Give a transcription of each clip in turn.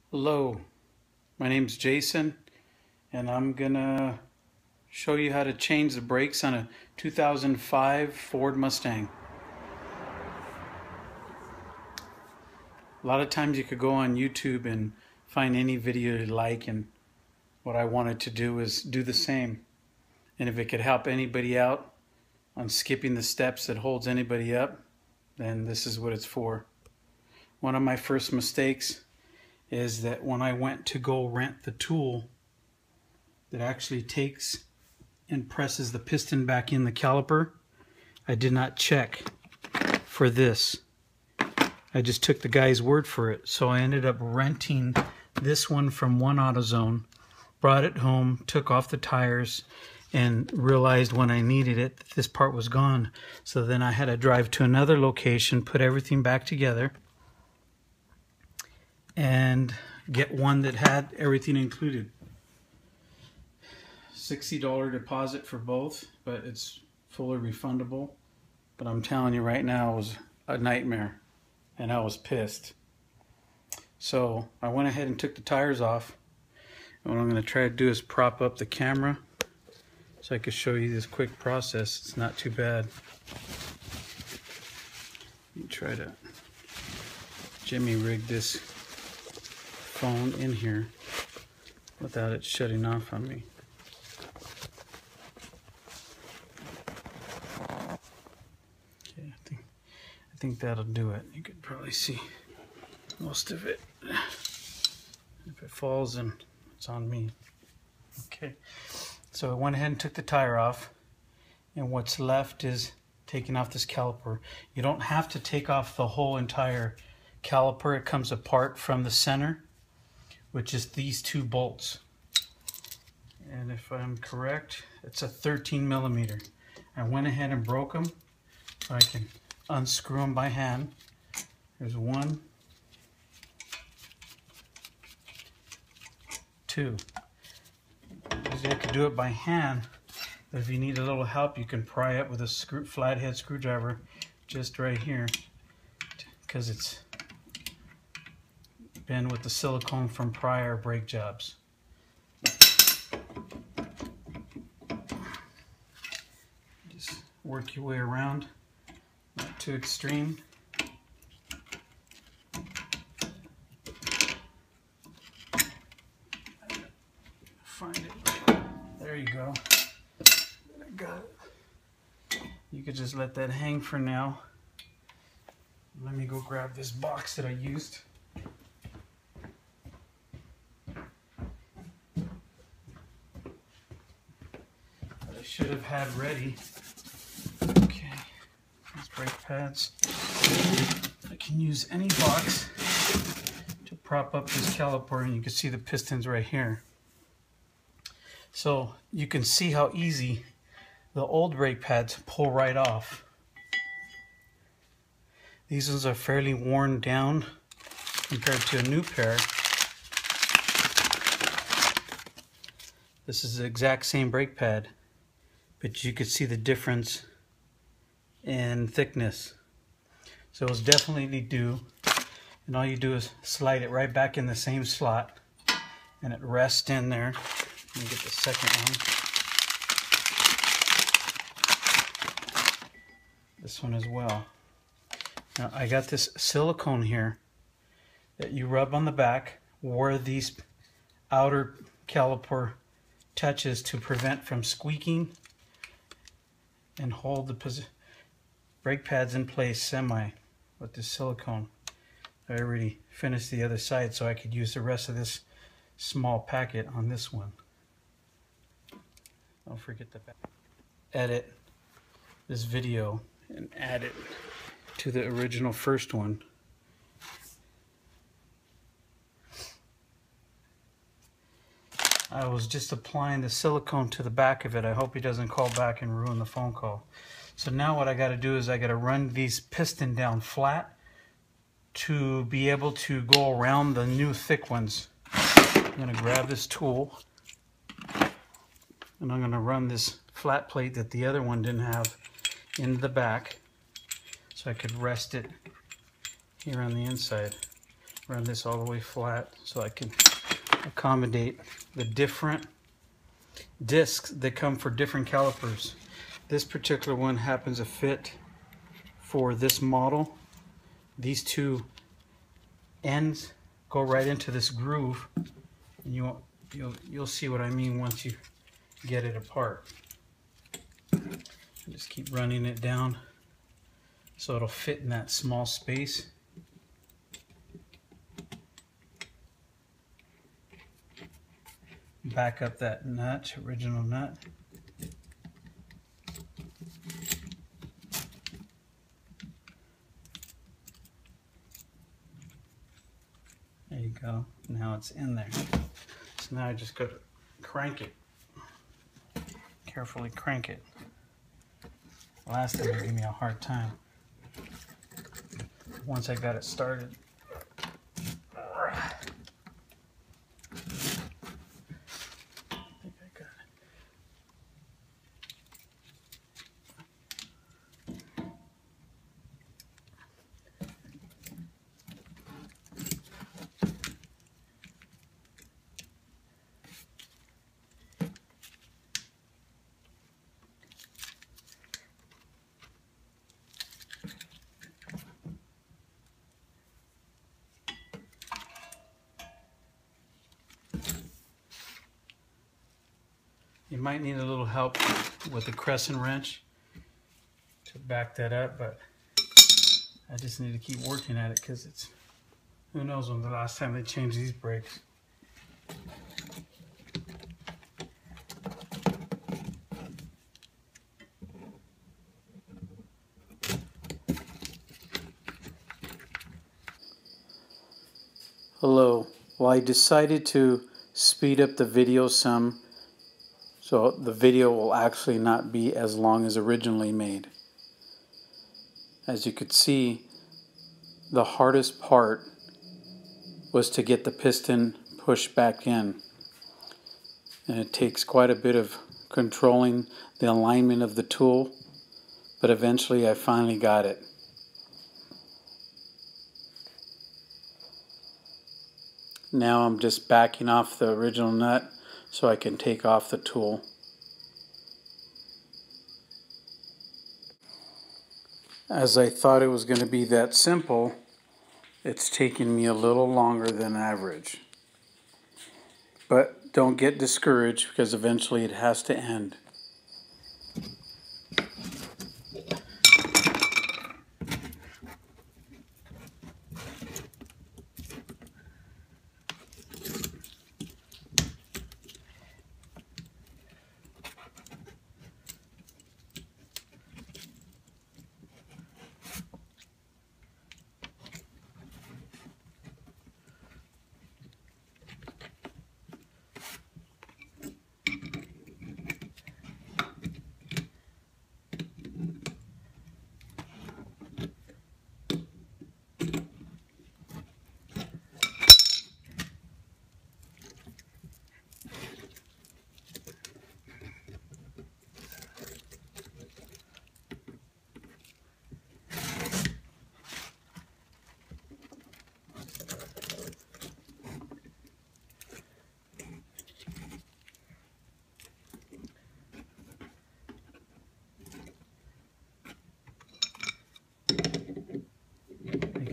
Hello, my name's Jason, and I'm gonna show you how to change the brakes on a 2005 Ford Mustang. A lot of times you could go on YouTube and find any video you like, and what I wanted to do is do the same. And if it could help anybody out on skipping the steps that holds anybody up, then this is what it's for. One of my first mistakes is that when I went to go rent the tool that actually takes and presses the piston back in the caliper, I did not check for this. I just took the guy's word for it. So I ended up renting this one from one AutoZone, brought it home, took off the tires, and realized when I needed it that this part was gone. So then I had to drive to another location, put everything back together, and get one that had everything included. $60 deposit for both, but it's fully refundable. But I'm telling you right now, it was a nightmare, and I was pissed. So I went ahead and took the tires off, and what I'm going to try to do is prop up the camera so I can show you this quick process. It's not too bad. Let me try to jimmy rig this phone in here without it shutting off on me. Okay, I think that'll do it. You could probably see most of it. If it falls, then it's on me. Okay, so I went ahead and took the tire off, and what's left is taking off this caliper. You don't have to take off the whole entire caliper. It comes apart from the center, which is these two bolts. And if I'm correct, it's a 13 millimeter. I went ahead and broke them so I can unscrew them by hand. There's one, two. I could do it by hand, but if you need a little help, you can pry it with a flathead screwdriver just right here, because it's been with the silicone from prior brake jobs. Just work your way around, not too extreme. Find it. There you go. I got it. You could just let that hang for now. Let me go grab this box that I used. I should have had ready. Okay, these brake pads. I can use any box to prop up this caliper, and you can see the pistons right here. So you can see how easy the old brake pads pull right off. These ones are fairly worn down compared to a new pair. This is the exact same brake pad, but you could see the difference in thickness. So it's definitely due, and all you do is slide it right back in the same slot, and it rests in there. Let me get the second one. This one as well. Now I got this silicone here that you rub on the back where these outer caliper touches to prevent from squeaking and hold the brake pads in place semi with this silicone. I already finished the other side, so I could use the rest of this small packet on this one. Don't forget to edit this video and add it to the original first one. I was just applying the silicone to the back of it. I hope he doesn't call back and ruin the phone call. So now what I got to do is I got to run these piston down flat to be able to go around the new thick ones. I'm going to grab this tool, and I'm going to run this flat plate that the other one didn't have into the back so I could rest it here on the inside. run this all the way flat so I can accommodate the different discs that come for different calipers. This particular one happens to fit for this model. These two ends go right into this groove, and you'll see what I mean once you get it apart. Just keep running it down so it'll fit in that small space. Back up that nut, original nut. There you go. Now it's in there. So now I just got to crank it. Carefully crank it. Last time it gave me a hard time. Once I got it started. You might need a little help with the crescent wrench to back that up, but I just need to keep working at it because it's, who knows when the last time they changed these brakes. Hello. Well, I decided to speed up the video some, so the video will actually not be as long as originally made. As you could see, the hardest part was to get the piston pushed back in. And it takes quite a bit of controlling the alignment of the tool, but eventually I finally got it. Now I'm just backing off the original nut so I can take off the tool. As I thought it was going to be that simple, it's taken me a little longer than average. But don't get discouraged because eventually it has to end.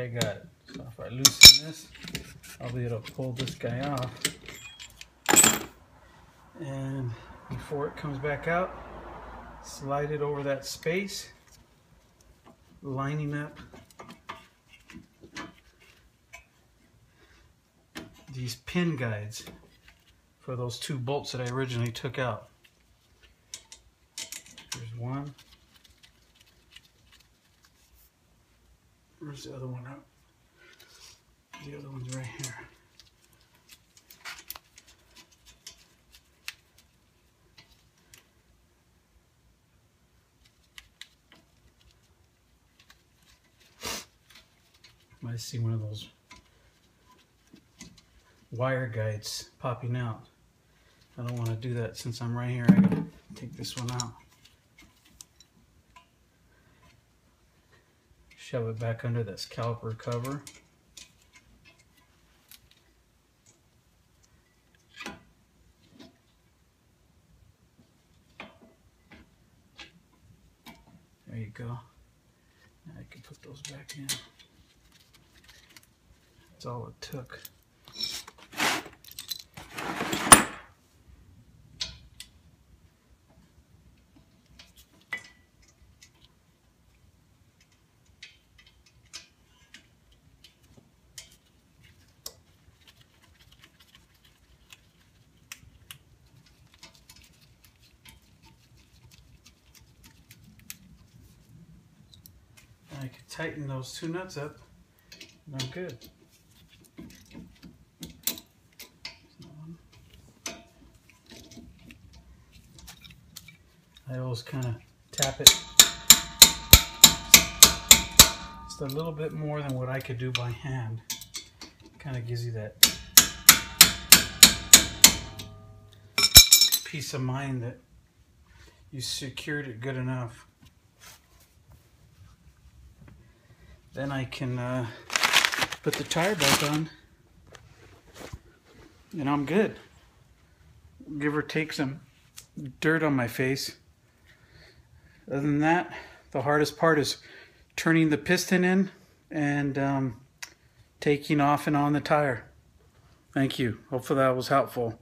I got it. So if I loosen this, I'll be able to pull this guy off. And before it comes back out, slide it over that space, lining up these pin guides for those two bolts that I originally took out. There's one. Where's the other one out? The other one's right here. I see one of those wire guides popping out. I don't want to do that since I'm right here. I gotta take this one out. Shove it back under this caliper cover. go. Now I can put those back in. That's all it took. I can tighten those two nuts up, and I'm good. I always kind of tap it just a little bit more than what I could do by hand. Kind of gives you that peace of mind that you secured it good enough. Then I can put the tire back on, and I'm good. Give or take some dirt on my face. Other than that, the hardest part is turning the piston in and taking off and on the tire. Thank you. Hopefully that was helpful.